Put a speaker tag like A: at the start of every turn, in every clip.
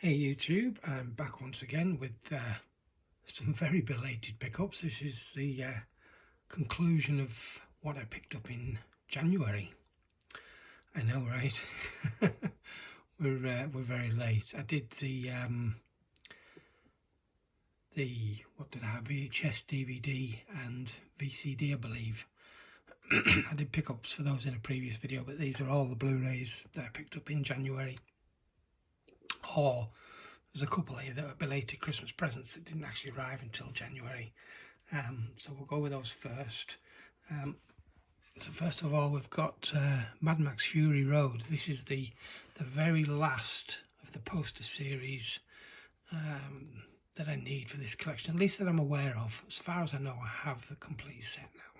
A: Hey YouTube, I'm back once again with some very belated pickups. This is the conclusion of what I picked up in January. I know, right? We're very late. I did the what did I have? VHS, DVD, and VCD, I believe. I did pickups for those in a previous video, but these are all the Blu-rays that I picked up in January. Or there's a couple here that are belated Christmas presents that didn't actually arrive until January. So we'll go with those first. So first of all, we've got Mad Max Fury Road. This is the very last of the poster series that I need for this collection, at least that I'm aware of. As far as I know, I have the complete set now,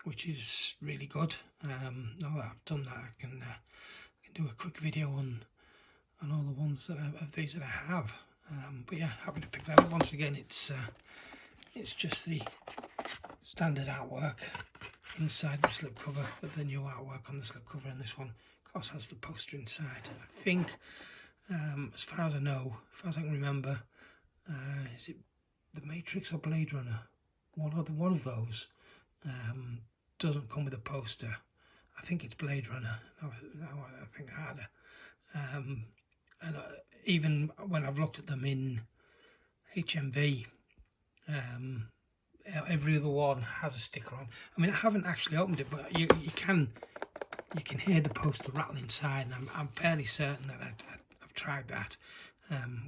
A: which is really good. Now that I've done that, I can do a quick video on all the ones that of these that I have. But yeah, happy to pick that up. Once again, it's just the standard artwork inside the slipcover, but the new artwork on the slipcover, and this one of course has the poster inside. I think as far as I know, as far as I can remember, is it The Matrix or Blade Runner? One of those doesn't come with a poster. I think it's Blade Runner. Now I think harder. And even when I've looked at them in HMV, every other one has a sticker on. I mean, I haven't actually opened it, but you can hear the poster rattle inside, and I'm fairly certain that I've tried that.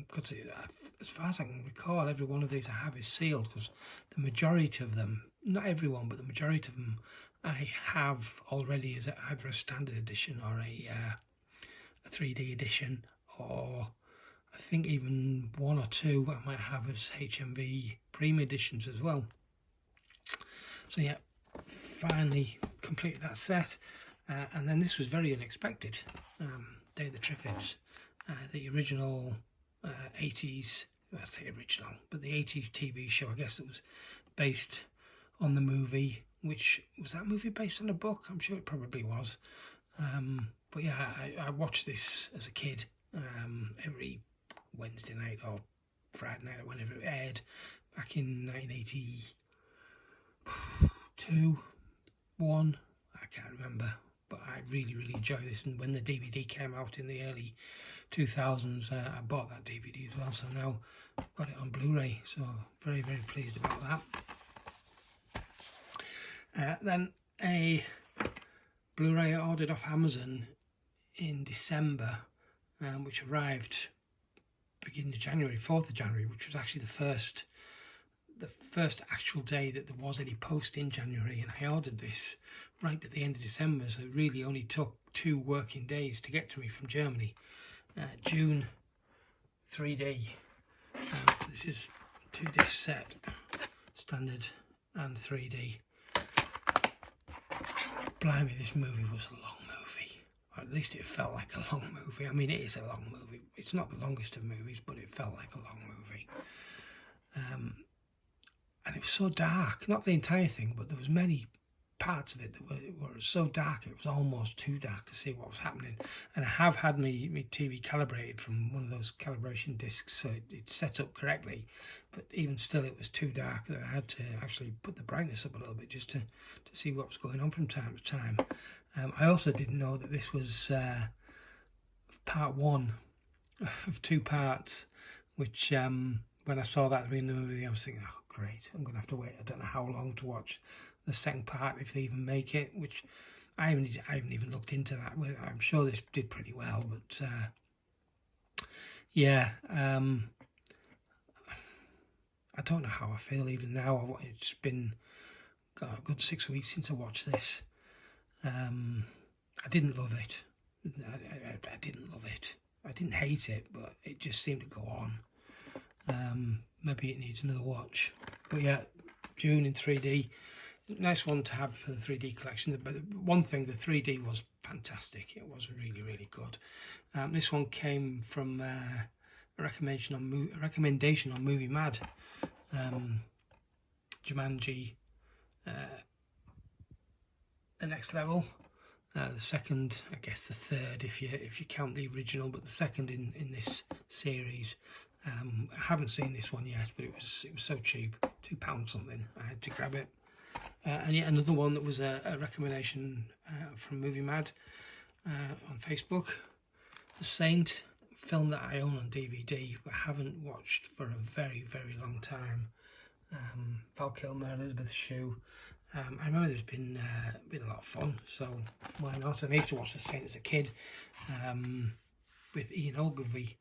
A: Because as far as I can recall, every one of these I have is sealed, because the majority of them, not everyone, but the majority of them I have already as either a standard edition or a 3D edition, or I think even one or two I might have as HMV premium editions as well. So yeah, finally completed that set, and then this was very unexpected. Day of the Triffids, the original 80s, I say original, but the 80s TV show, I guess, that was based on the movie. Which was that movie based on a book? I'm sure it probably was. But yeah, I watched this as a kid every Wednesday night or Friday night or whenever it aired back in 1982, 1, I can't remember, but I really enjoyed this. And when the DVD came out in the early 2000s, I bought that DVD as well, so now I've got it on Blu-ray, so very pleased about that. Then a Blu-ray I ordered off Amazon in December, which arrived beginning of January, 4th of January, which was actually the first actual day that there was any post in January, and I ordered this right at the end of December, so it really only took 2 working days to get to me from Germany. Dune 3D. So this is 2-disc set, standard and 3D. Blimey, this movie was a long movie. Or at least it felt like a long movie. I mean, it is a long movie. It's not the longest of movies, but it felt like a long movie. And it was so dark. Not the entire thing, but there was many parts of it that were so dark it was almost too dark to see what was happening. And I have had my TV calibrated from one of those calibration discs, so it's set up correctly. But even still, it was too dark that I had to actually put the brightness up a little bit just to see what was going on from time to time. I also didn't know that this was part 1 of 2 parts, which when I saw that in the movie, I was thinking, oh great, I'm going to have to wait I don't know how long to watch the second part, if they even make it, which I haven't even looked into that. I'm sure this did pretty well, but yeah, I don't know how I feel even now. It's been a good 6 weeks since I watched this. I didn't love it. I didn't love it. I didn't hate it, but it just seemed to go on. Maybe it needs another watch. But yeah, Dune in 3D. Nice one to have for the 3D collection. But one thing, the 3D was fantastic. It was really good. This one came from a recommendation on Movie Mad. Jumanji, The Next Level. The second, I guess the third if you count the original, but the second in this series. I haven't seen this one yet, but it was so cheap, £2 something. I had to grab it. And yet another one that was a recommendation from Movie Mad on Facebook. The Saint, film that I own on DVD but haven't watched for a very, very long time. Val Kilmer, Elizabeth Shue. I remember there's been a lot of fun, so why not? And I used to watch The Saint as a kid with Ian Ogilvy,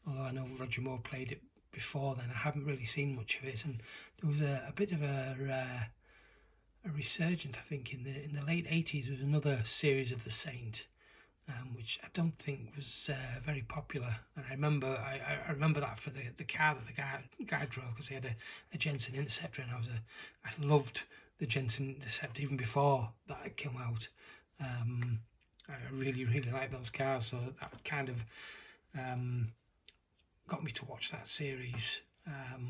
A: although I know Roger Moore played it before then. I haven't really seen much of it, and there was a bit of a resurgence, I think, in the late 80s. There was another series of The Saint, which I don't think was very popular. And I remember that for the car that the guy drove, because he had a Jensen Interceptor, and I loved the Jensen Interceptor even before that had come out. I really, really like those cars, so that kind of got me to watch that series.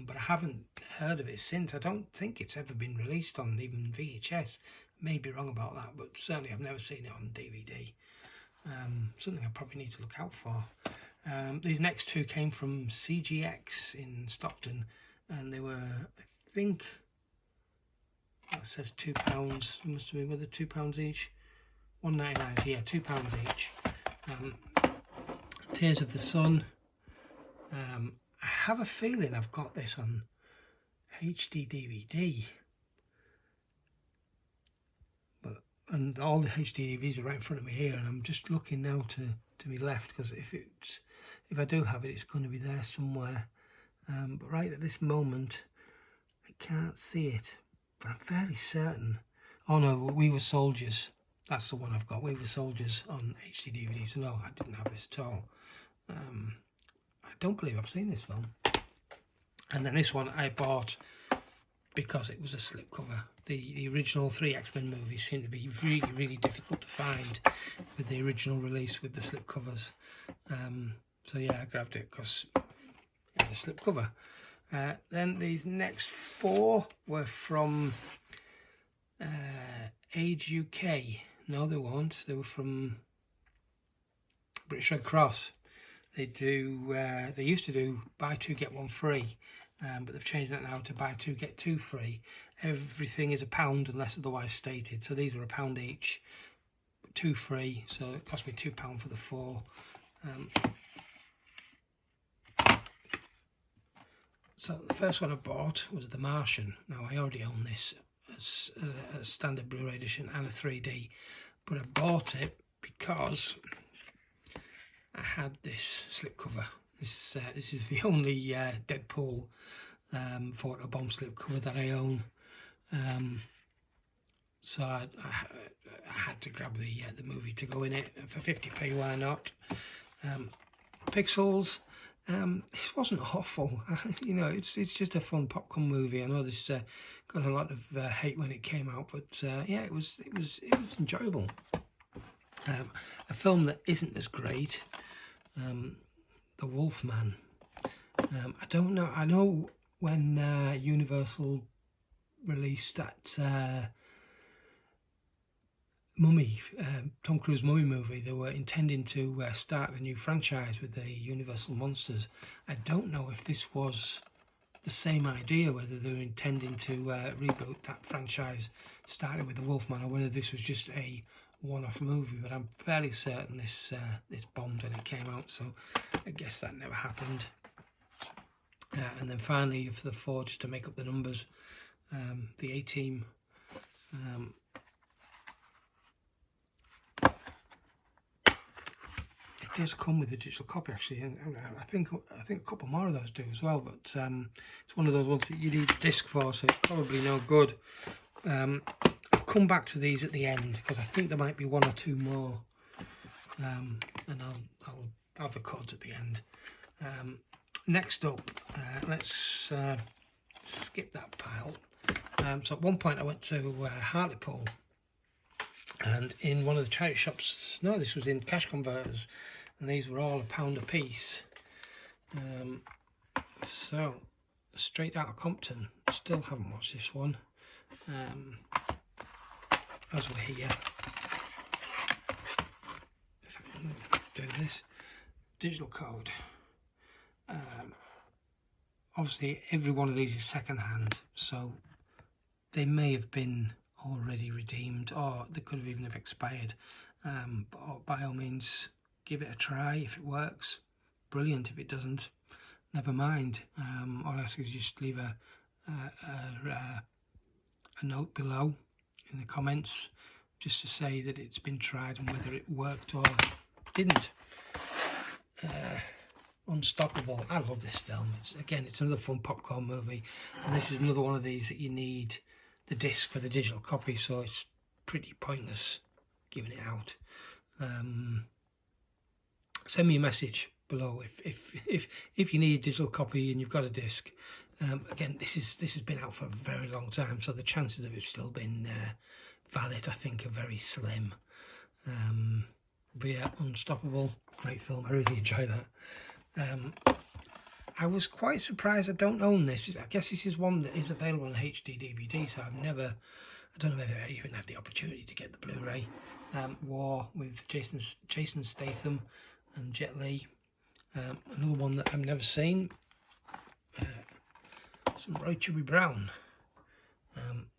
A: But I haven't heard of it since. I don't think it's ever been released on even VHS. May be wrong about that, but certainly I've never seen it on DVD. Something I probably need to look out for. These next two came from CGX in Stockton, and they were, I think, it says £2. It must have been, whether £2 each, £1.99. Yeah, £2 each. Tears of the Sun. I have a feeling I've got this on HD DVD, and all the HD DVDs are right in front of me here, and I'm just looking now to my left, because if I do have it, it's going to be there somewhere. But right at this moment, I can't see it, but I'm fairly certain. Oh no, We Were Soldiers. That's the one I've got. We Were Soldiers on HD DVD. So no, I didn't have this at all. I don't believe I've seen this film. And then this one I bought because it was a slipcover. The original 3 X-Men movies seem to be really, really difficult to find with the original release with the slipcovers. So yeah, I grabbed it because it had a slipcover. Then these next 4 were from Age UK. No, they weren't. They were from British Red Cross. They used to do buy 2 get 1 free, but they've changed that now to buy 2 get 2 free. Everything is £1 unless otherwise stated. So these were £1 each, 2 free. So it cost me £2 for the 4. So the first one I bought was The Martian. Now I already own this as a standard Blu-ray edition and a 3D, but I bought it because I had this slipcover. This is the only Deadpool photobomb slipcover that I own. So I had to grab the movie to go in it for 50p. Why not? Pixels. This wasn't awful. You know, it's just a fun popcorn movie. I know this got a lot of hate when it came out, but yeah, it was enjoyable. A film that isn't as great, The Wolfman. I don't know. I know when Universal released that Mummy, Tom Cruise Mummy movie, they were intending to start a new franchise with the Universal Monsters. I don't know if this was the same idea, whether they were intending to reboot that franchise starting with the Wolfman, or whether this was just a one-off movie, but I'm fairly certain this bombed when it came out, so I guess that never happened. And then finally, for the 4, just to make up the numbers, the A-Team. It does come with a digital copy, actually, and I think a couple more of those do as well, but it's one of those ones that you need a disc for, so it's probably no good. I'll come back to these at the end, because I think there might be 1 or 2 more, and I'll have the codes at the end. Next up, let's skip that pile. So at one point I went to Hartlepool, and in one of the charity shops, no, this was in cash converters, and these were all £1 a piece. So Straight Outta Compton, still haven't watched this one. As we're here, do this. Digital code. Obviously, every one of these is second hand, so they may have been already redeemed, or they could have even have expired. But by all means, give it a try. If it works, brilliant. If it doesn't, never mind. All I ask is just leave a note below in the comments, just to say that it's been tried and whether it worked or didn't. Unstoppable. I love this film. It's another fun popcorn movie, and this is another one of these that you need the disc for the digital copy, so it's pretty pointless giving it out. Send me a message below if you need a digital copy and you've got a disc. Again, this has been out for a very long time, so the chances of it still being valid, I think, are very slim. But yeah, Unstoppable, great film. I really enjoy that. I was quite surprised I don't own this. I guess this is one that is available on HD DVD, so I don't know whether I even had the opportunity to get the Blu-ray. War with Jason Statham and Jet Li. Another one that I've never seen. Some Roy Chubby Brown.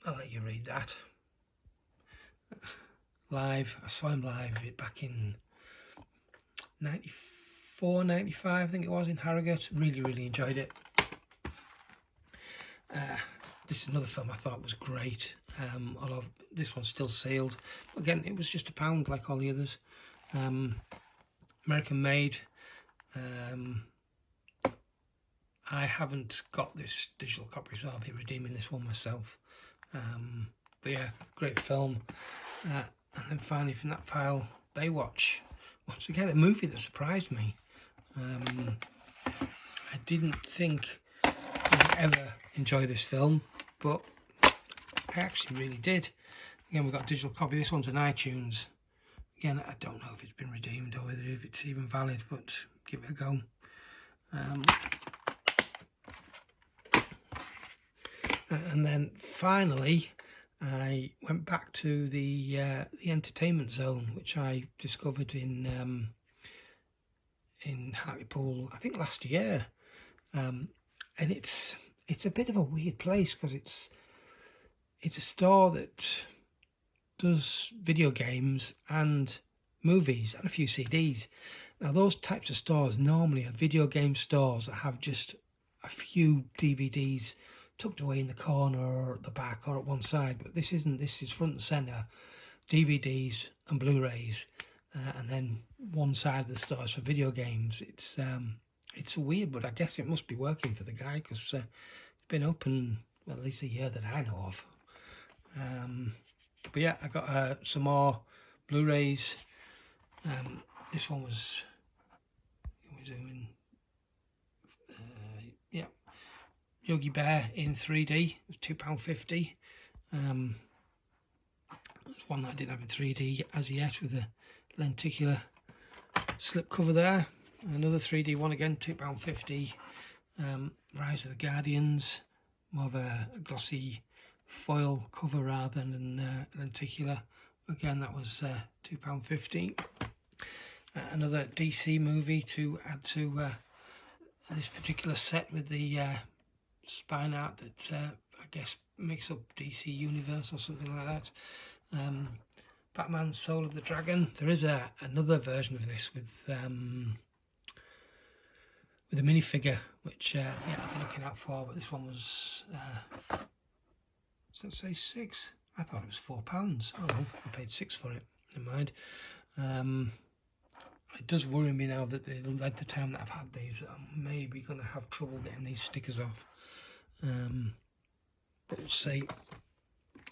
A: I'll let you read that. Live, I saw him live back in 94, 95, I think it was, in Harrogate. Really enjoyed it. This is another film I thought was great. Although this one's still sealed. Again, it was just £1 like all the others. American made. I haven't got this digital copy, so I'll be redeeming this one myself. But yeah, great film. And then finally from that pile, Baywatch. Once again, a movie that surprised me. I didn't think I'd ever enjoy this film, but I actually really did. Again, we've got a digital copy. This one's on iTunes. Again, I don't know if it's been redeemed or whether if it's even valid, but give it a go. And then finally, I went back to the entertainment zone, which I discovered in Hartlepool, I think last year. And it's a bit of a weird place because it's a store that does video games and movies and a few CDs. Now those types of stores normally are video game stores that have just a few DVDs tucked away in the corner or at the back or at one side, but this isn't. This is front and centre, DVDs and Blu-rays, and then one side of the store is for video games. It's weird, but I guess it must be working for the guy because it's been open, well, at least a year that I know of. But yeah, I got some more Blu-rays. This one was, zooming. Yeah, Yogi Bear in 3D. It was £2.50. There's one that I didn't have in 3D as yet, with a lenticular slip cover there. Another 3D one again, £2.50. Rise of the Guardians, more of a glossy foil cover rather than lenticular. Again, that was £2.50. Another DC movie to add to this particular set with the spine art that I guess makes up DC Universe or something like that. Batman Soul of the Dragon. There is another version of this with a minifigure, which yeah, I've been looking out for, but this one was does that say £6? I thought it was £4. Oh well, I paid £6 for it. Never mind. It does worry me now that the length of time that I've had these, I'm maybe going to have trouble getting these stickers off. But we'll see.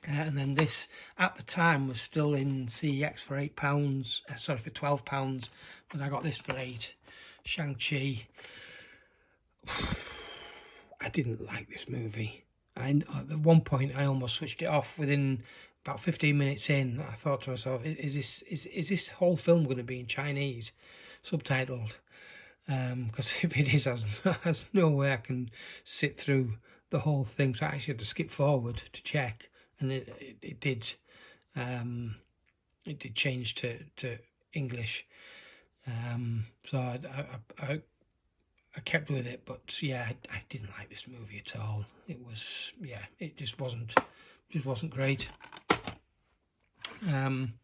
A: And then this, at the time, was still in CEX for £8. Sorry, for £12. But I got this for £8. Shang-Chi. I didn't like this movie. At one point, I almost switched it off. Within about 15 minutes in, I thought to myself, is this whole film going to be in Chinese, subtitled? Because if it is, there's no way I can sit through the whole thing. So I actually had to skip forward to check, and it did change to English. So I kept with it, but yeah, I didn't like this movie at all. It was, yeah, it just wasn't great. And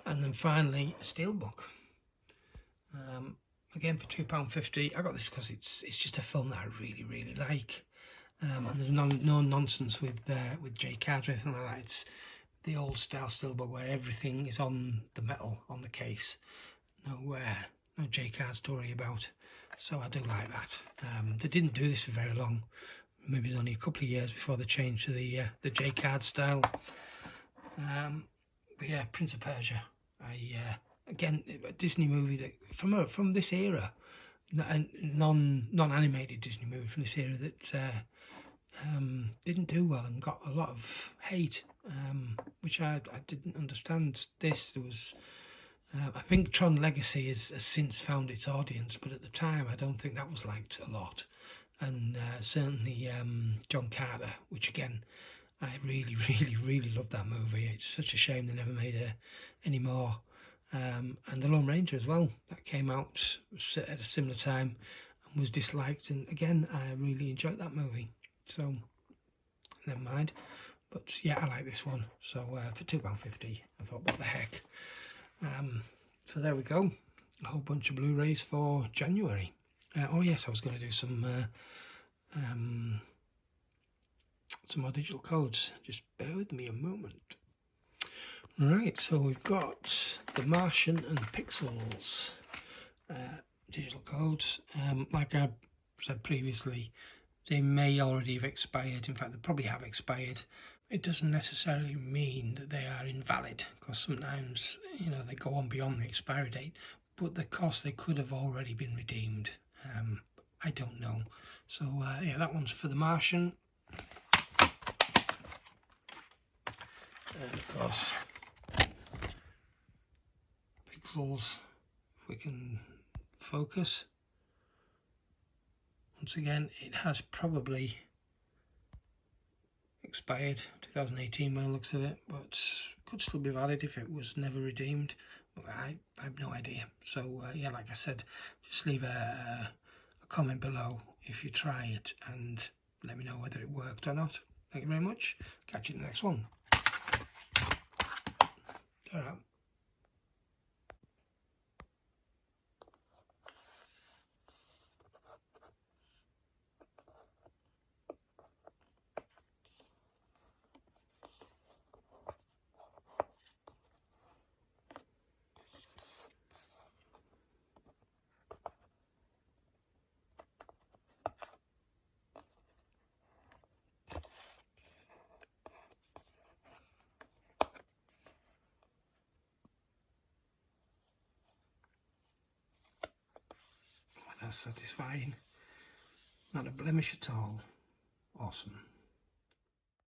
A: then finally, a Steelbook. Again for £2.50. I got this because it's just a film that I really like. And there's no nonsense with J cards or anything like that. It's the old style Steelbook where everything is on the metal on the case. No J cards to worry about. So I do like that. They didn't do this for very long. Maybe it was only a couple of years before they changed to the J card style. But yeah, Prince of Persia. Again, a Disney movie that from this era, a non-animated Disney movie from this era that didn't do well and got a lot of hate, which I didn't understand. There was. I think Tron Legacy has since found its audience, but at the time I don't think that was liked a lot. And certainly John Carter, which again, I really loved that movie. It's such a shame they never made any more. And The Lone Ranger as well, that came out at a similar time and was disliked. And again, I really enjoyed that movie. So, never mind. But yeah, I like this one. So for £2.50, I thought, what the heck. So there we go, a whole bunch of Blu-rays for January. Oh yes, I was going to do some more digital codes. Just bear with me a moment. Right, so we've got The Martian and Pixels digital codes. Like I said previously, they may already have expired. In fact, they probably have expired. It doesn't necessarily mean that they are invalid, because sometimes, you know, they go on beyond the expiry date, but of course they could have already been redeemed. I don't know. So yeah, that one's for The Martian. And of course, Pixels, if we can focus. Once again, it has probably expired 2018 by the looks of it, but could still be valid if it was never redeemed. I have no idea. So yeah, like I said, just leave a comment below if you try it and let me know whether it worked or not. Thank you very much. Catch you in the next one. Ta-ra. That's satisfying. Not a blemish at all. Awesome.